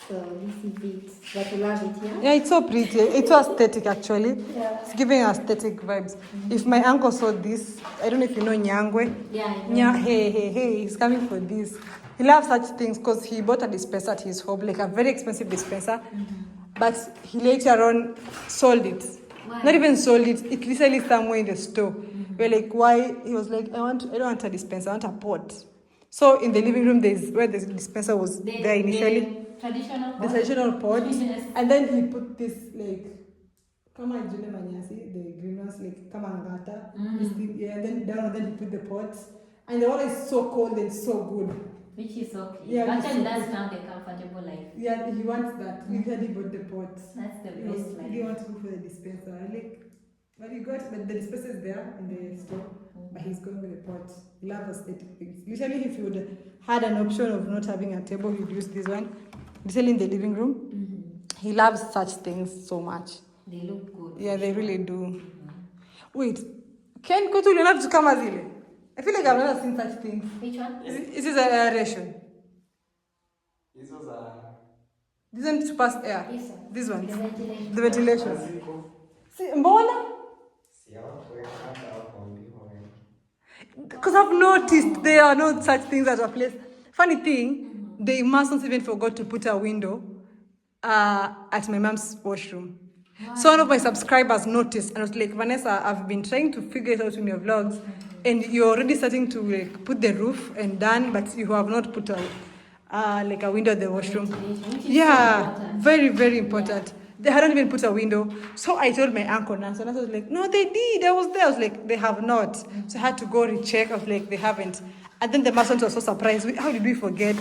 So this is it. But you love it, yeah? Yeah, it's so pretty. It's so aesthetic, actually. Yeah. It's giving aesthetic vibes. If my uncle saw this, I don't know if you know Nyangwe. Yeah, I know. Hey, he's coming for this. He loves such things because he bought a dispenser at his home, like a very expensive dispenser. But he later on sold it. Why? Not even sold it. It literally somewhere in the store. We're like, why? He was like, I don't want a dispenser. I want a pot. So in the living room, there's where the dispenser was there initially. The traditional pot. And then he put this like kama june manyasi, the green ones like kama ngata. Yeah, and then down and then he put the pot. And the water is so cold and so good. Which is okay. Yeah, Actually, that's now the comfortable life. Yeah, he wants that. He said he bought the pot. That's the best life. He wants to go for the dispenser. But the dispenser is there in the store. But he's going with the pot. He loves aesthetic things. Literally, if you would had an option of not having a table, he'd use this one. Literally in the living room. He loves such things so much. They look good. Yeah, they really do. Wait, Ken Kotu, you have to come as ile. I feel like I've never seen such things. Which one? This is an aeration. This was a... This one to pass air. This one. This one. The ventilation. The ventilation. See, mbona? Because I've noticed there are no such things at our place. Funny thing, the Masons even forgot to put a window at my mom's washroom. Wow. So one of my subscribers noticed and was like, Vanessa, I've been trying to figure it out in your vlogs, and you're already starting to like put the roof and done, but you have not put like a window at the washroom. Yeah, so very, very important. Yeah. They hadn't even put a window. So I told my uncle, and so I was like, no, they did. I was there. I was like, they have not. So I had to go recheck. I was like, they haven't. And then the Masons were so surprised. How did we forget?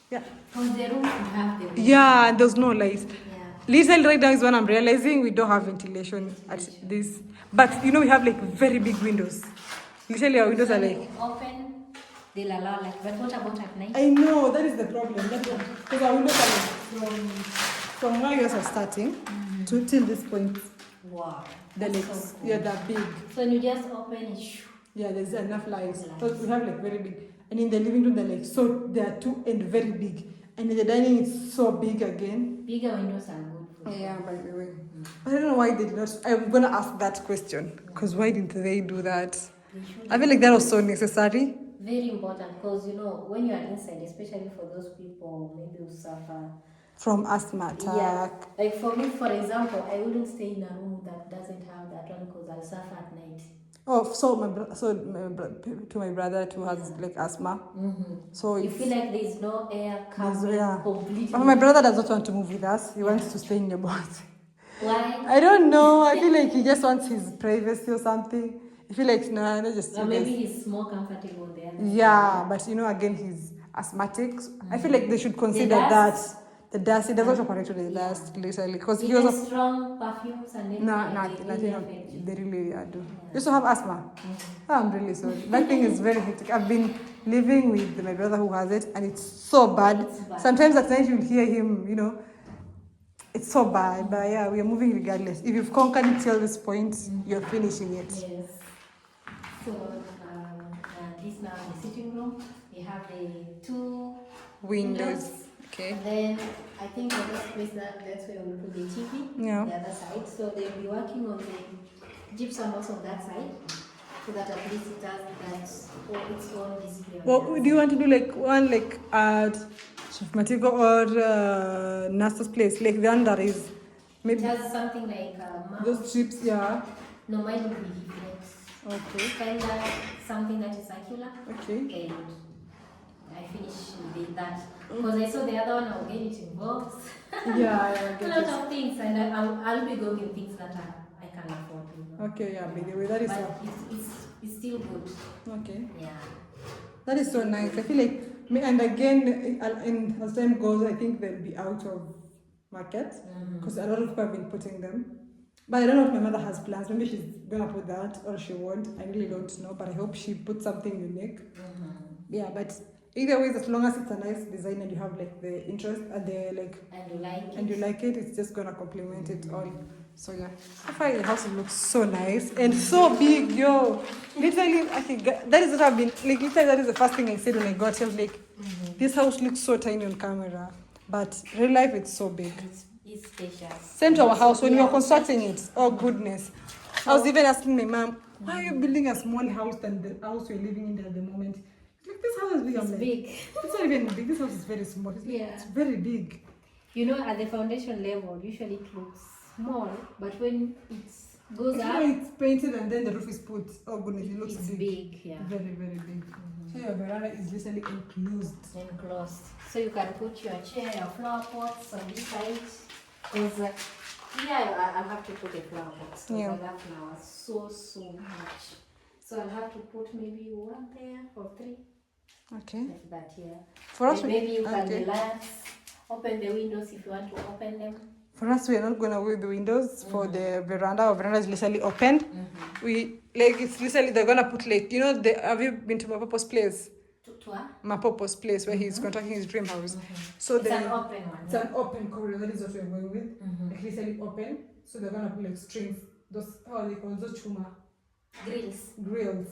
Yeah. Because the room should have the window. Yeah, there's no light. Yeah. Literally right now is when I'm realizing we don't have ventilation at this. But you know, we have like very big windows. Literally our windows are like... open, they'll allow like, but what about at night? I know, that is the problem. Because our windows are like from where you guys are starting to till this point. Wow. They're like, so cool. yeah, they're big. So when you just open it, yeah, there's enough lights. So we have like very big. And in the living room, they're like, so they are two and very big. And in the dining, it's so big again. Bigger windows are good for yeah, by the way. But I don't know why they did not. I'm going to ask that question. Because why didn't they do that? I feel like that was so necessary. Very important. Because, you know, when you are inside, especially for those people maybe who suffer from asthma attack. Yeah. Like for me, for example, I wouldn't stay in a room that doesn't have that one because I'll suffer at night. Oh, to my brother who has like asthma. So you feel like there's no air coming completely. But my brother does not want to move with us. He wants to stay in the box. Why? I don't know. I feel like he just wants his privacy or something. I feel like no, just. Or maybe he's more comfortable there. Yeah, but you know, again, he's asthmatic. I feel like they should consider that. The dust, it does not operate to the dust, literally. Because he was strong perfumes and everything. Nothing. They really do. You also have asthma. Oh, I'm really sorry. That thing is very hectic. I've been living with my brother who has it, and it's so bad. Sometimes at night you'll hear him, you know. It's so bad. But yeah, we are moving regardless. If you've conquered it till this point, you're finishing it. Yes. So, this now the sitting room. We have the two windows. Okay. And then I think the next place that's where we'll put the TV. Yeah. The other side. So they'll be working on the gypsum box on that side, so that at least it has that its own display. Well, do you want to do like one like at Chef Matiko or Nasa's place, like the one that is maybe? It has something like those chips, yeah. No, mine will be reflex. Okay. Kind of something that is circular. Okay. And I finished with that. Because I saw the other one, I'll get it in box. Yeah, a lot of things, and I'll be going with things that I can afford. You know? Okay, yeah, by the way, that is but it's still good. Okay. Yeah. That is so nice. I feel like, and again, as time goes, I think they'll be out of market because a lot of people have been putting them. But I don't know if my mother has plans. Maybe she's gonna put that or she won't. I really don't know. But I hope she puts something unique. Yeah, but either way, as long as it's a nice design and you have like the interest and the like And you like it. it's just gonna complement it all. So yeah, so far the house looks so nice and so big, yo. Literally, I think that is what I've been like. Literally, that is the first thing I said when I got here. I was like, this house looks so tiny on camera, but real life it's so big. It's spacious. Same to our house when we were constructing it. Oh goodness, I was even asking my mom, why are you building a small house than the house we're living in at the moment? Like, this house is big. It's I'm like, big. it's not even big. This house is very small. It's, like, Yeah. it's very big. You know, at the foundation level, usually it looks small, but when it goes It's up, when it's painted and then the roof is put. Oh goodness, it looks it's big. big. Yeah. Very, very big. So your veranda is literally enclosed. Enclosed. So you can put your chair, your flower pots on this side. Because I'll have to put a flower pot. Because Yeah. I love flowers so much. So I'll have to put maybe one there or three. Okay. Like that, yeah. For us, And maybe you can okay. relax. Open the windows if you want to open them. For us, we are not gonna open the windows for the veranda. Our veranda is literally open. We like it's literally they're gonna put like have you been to Mapopo's place? To Mapopo's place where he's constructing his dream house. So it's the an open one. it's an open corridor. That is what we're going with. Like literally open. So they're gonna put like strings. Those how are they called? Those chuma grills.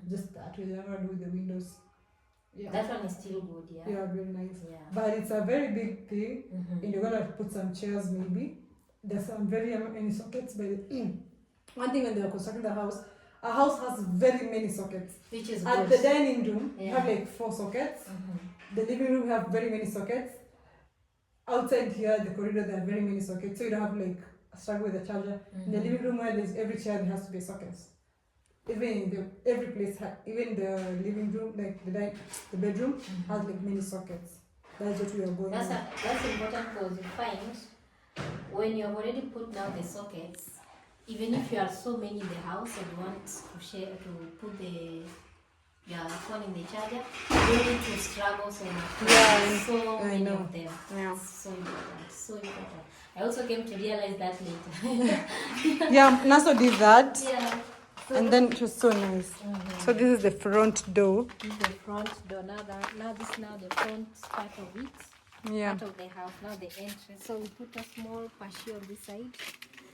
Just that way. They're gonna do with the windows. Yeah. That one is still good, yeah. Yeah, very nice. Yeah. But it's a very big thing, and you're gonna put some chairs maybe. There's some very many sockets, but one thing when they were constructing the house, our house has very many sockets. Which is At good. the dining room, you Yeah. have like 4 sockets. The living room have very many sockets. Outside here, the corridor, there are very many sockets, so you don't have like a struggle with the charger. In the living room, where there's every chair, there has to be sockets. Even in every place, even the living room, like the bedroom, has like many sockets. That's what we are going with. That's important because you find when you have already put down the sockets, even if you are so many in the house and you want to put your phone in the charger, you don't need to struggle so much. Yeah, So I many know. of them. Yeah. So important. So important. I also came to realize that later. Yeah, Naso did that, Yeah. So and then it was so nice. So this is the front door. this is the front door. Now this is the front part of it. Yeah. Part of the house, now the entrance. So we put a small patio on this side.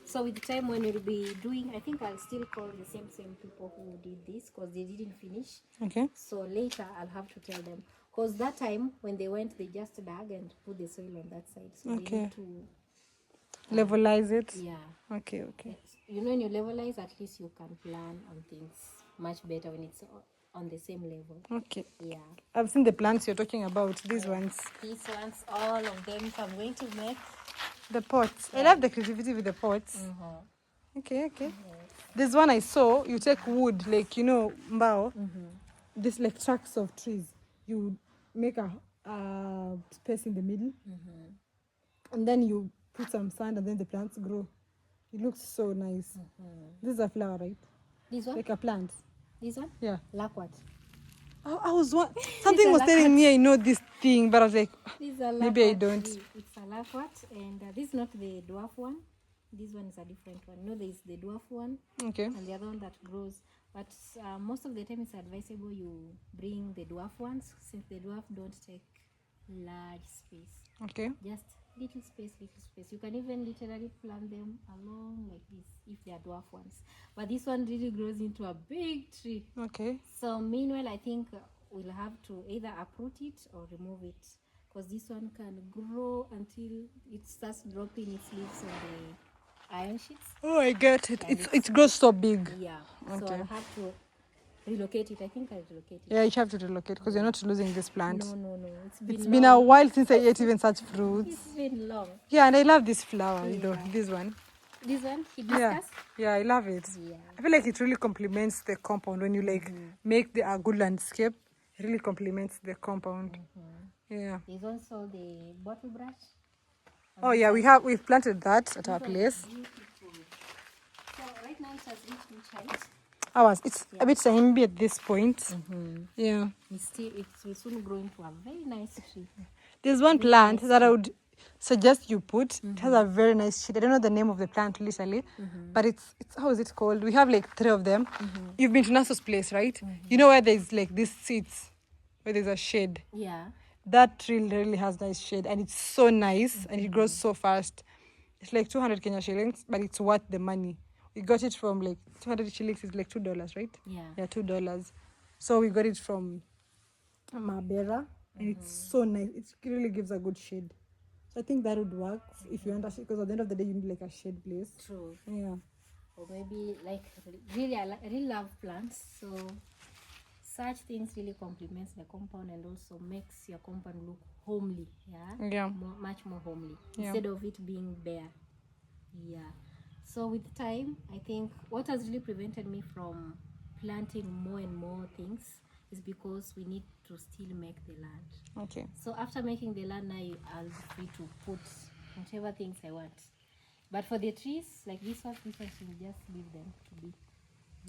So with the time when we'll be doing, I think I'll still call the same people who did this because they didn't finish. Okay. So later I'll have to tell them because that time when they went, they just dug and put the soil on that side. So they Okay. need to Levelize it. yeah. Okay. Okay. You know, when you levelize, at least you can plan on things much better when it's on the same level. Okay. Yeah. I've seen the plants you're talking about. These ones. These ones, all of them. So I'm going to make. The pots. I love the creativity with the pots. Okay, okay. This one I saw, you take wood, like, mbao, this like tracks of trees. You make a space in the middle, and then you put some sand, and then the plants grow. It looks so nice. This is a flower, right? This one? Like a plant. This one? Yeah. Like what? I was something was telling me I know this thing, but I was like, These are maybe I lacquat don't. tree. It's a lacquat, and this is not the dwarf one. This one is a different one. You know, there is the dwarf one, Okay. and the other one that grows. But most of the time, it's advisable you bring the dwarf ones, since the dwarf don't take large space. Okay. Just little space, little space. You can even literally plant them along like this if they are dwarf ones. But this one really grows into a big tree. Okay. So meanwhile, I think we'll have to either uproot it or remove it, because this one can grow until it starts dropping its leaves on the iron sheets. Oh, I get it. It grows so big. Yeah. So Okay. I'll have to relocate it. I think I'll relocate it. Yeah, you have to relocate because you're not losing this plant. No. It's been a while since I ate even such fruits. It's been long. Yeah, and I love this flower, this one. This one, Yeah, hibiscus. yeah, I love it. Yeah. I feel like it really complements the compound when you make a good landscape. It really complements the compound. Yeah. There's also the bottle brush. Oh yeah, we've planted that at our place. Beautiful. So right now it has reached which height? It's a bit samey at this point. Yeah. It will soon grow into a very nice tree. There's one plant that suggest you put. It has a very nice shade. I don't know the name of the plant literally, but it's how is it called? We have like 3 of them. You've been to Naso's place, right? You know where there's like these seats where there's a shade. Yeah. That tree really has nice shade, and it's so nice, and it grows so fast. It's like 200 Kenya shillings, but it's worth the money. We got it from like 200 shillings is like $2, right? Yeah. $2. So we got it from Mabera, and it's so nice. It really gives a good shade. So I think that would work if you want a shade, because at the end of the day you need like a shade place. True. Yeah. Or maybe like really, I really love plants, so such things really complements the compound and also makes your compound look homely. Yeah. Much more homely Yeah. instead of it being bare. Yeah. So with time, I think what has really prevented me from planting more and more things is because we need to still make the land. Okay. So after making the land, now I'll be free to put whatever things I want. But for the trees, like this one we just leave them to be.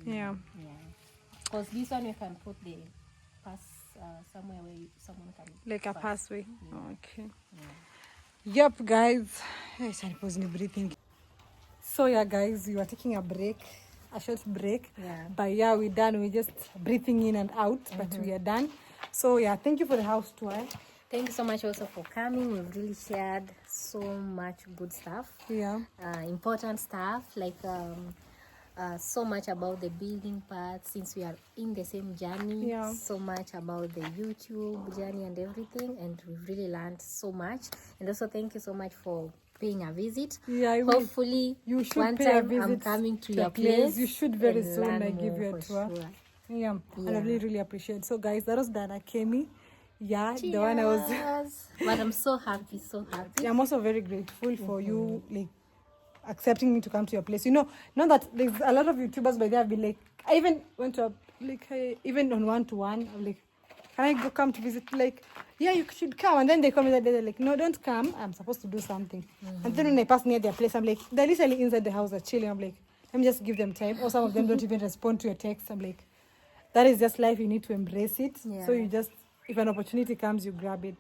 Yeah. Because this one we can put the pass somewhere where someone can Like a pass. pathway. Okay. Yep, guys. I wasn't breathing. So yeah, guys, we were taking a short break. Yeah. But yeah, we're done. We're just breathing in and out, but we are done. So yeah, thank you for the house tour. Thank you so much also for coming. We've really shared so much good stuff. Yeah. Important stuff like so much about the building part since we are in the same journey. Yeah. So much about the YouTube journey and everything, and we've really learned so much. And also thank you so much for paying a visit. Yeah, I will. Hopefully You should one pay a time visit I'm coming to to your a place. place. You should very and soon. learn I give more you a for tour. sure. Yeah. And I Yeah. really, really appreciate. So guys, that was Dana Kemi. Yeah, the one I was. Cheers. But I'm so happy, so happy. I'm also very grateful for you like accepting me to come to your place. You know, not that there's a lot of YouTubers by there have been like, I even went to even on 1-to-1, I'm like, can I go come to visit? Like, yeah, you should come. And then they come in that day, they're like, no, don't come. I'm supposed to do something. And then when I pass near their place, I'm like, they're literally inside the house, they're chilling. I'm like, let me just give them time. Or some of them don't even respond to your text. I'm like, that is just life. You need to embrace it. Yeah. So you just, if an opportunity comes, you grab it.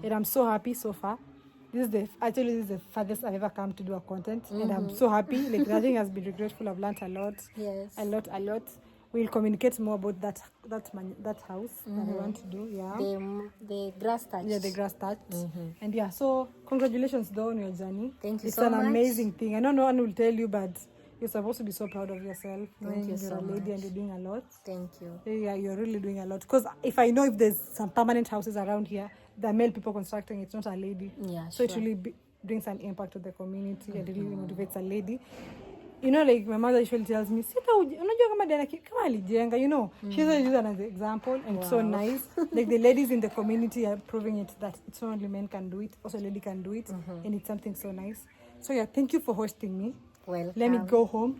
And I'm so happy so far. This is the farthest I've ever come to do a content, and I'm so happy. Like, nothing has been regretful. I've learned a lot. Yes. A lot. We'll communicate more about that house that I want to do. Yeah. The grass touch. Yeah, the grass touch. And yeah, so congratulations though on your journey. Thank you it's so an much. amazing thing. I know no one will tell you, but you're supposed to be so proud of yourself. Thank you You're so a lady much. and you're doing a lot. Thank you. Yeah, you're really doing a lot. Because if there's some permanent houses around here, the male people constructing, it's not a lady. Yeah, So sure. it really brings an impact to the community and really motivates a lady. You know, like my mother usually tells me, unajua kama Diana kama alijenga, you know. She usually uses an example, and it's so nice. Like the ladies in the community are proving it that it's not only men can do it, also lady can do it, and it's something so nice. So yeah, thank you for hosting me. Welcome. Let me go home,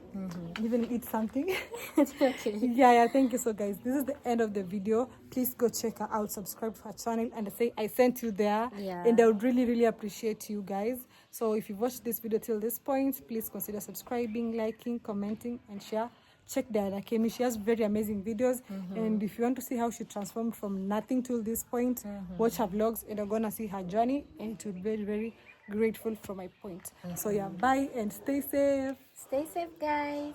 even eat something. Okay. Yeah, thank you. So guys, this is the end of the video. Please go check her out, subscribe to her channel, and say I sent you there. Yeah. And I would really, really appreciate you guys. So if you've watched this video till this point, please consider subscribing, liking, commenting, and share. Check Diana Kemi. She has very amazing videos. And if you want to see how she transformed from nothing till this point, watch her vlogs, and you're gonna see her journey, and it will be very, very grateful from my point. So yeah, bye and stay safe. Stay safe, guys.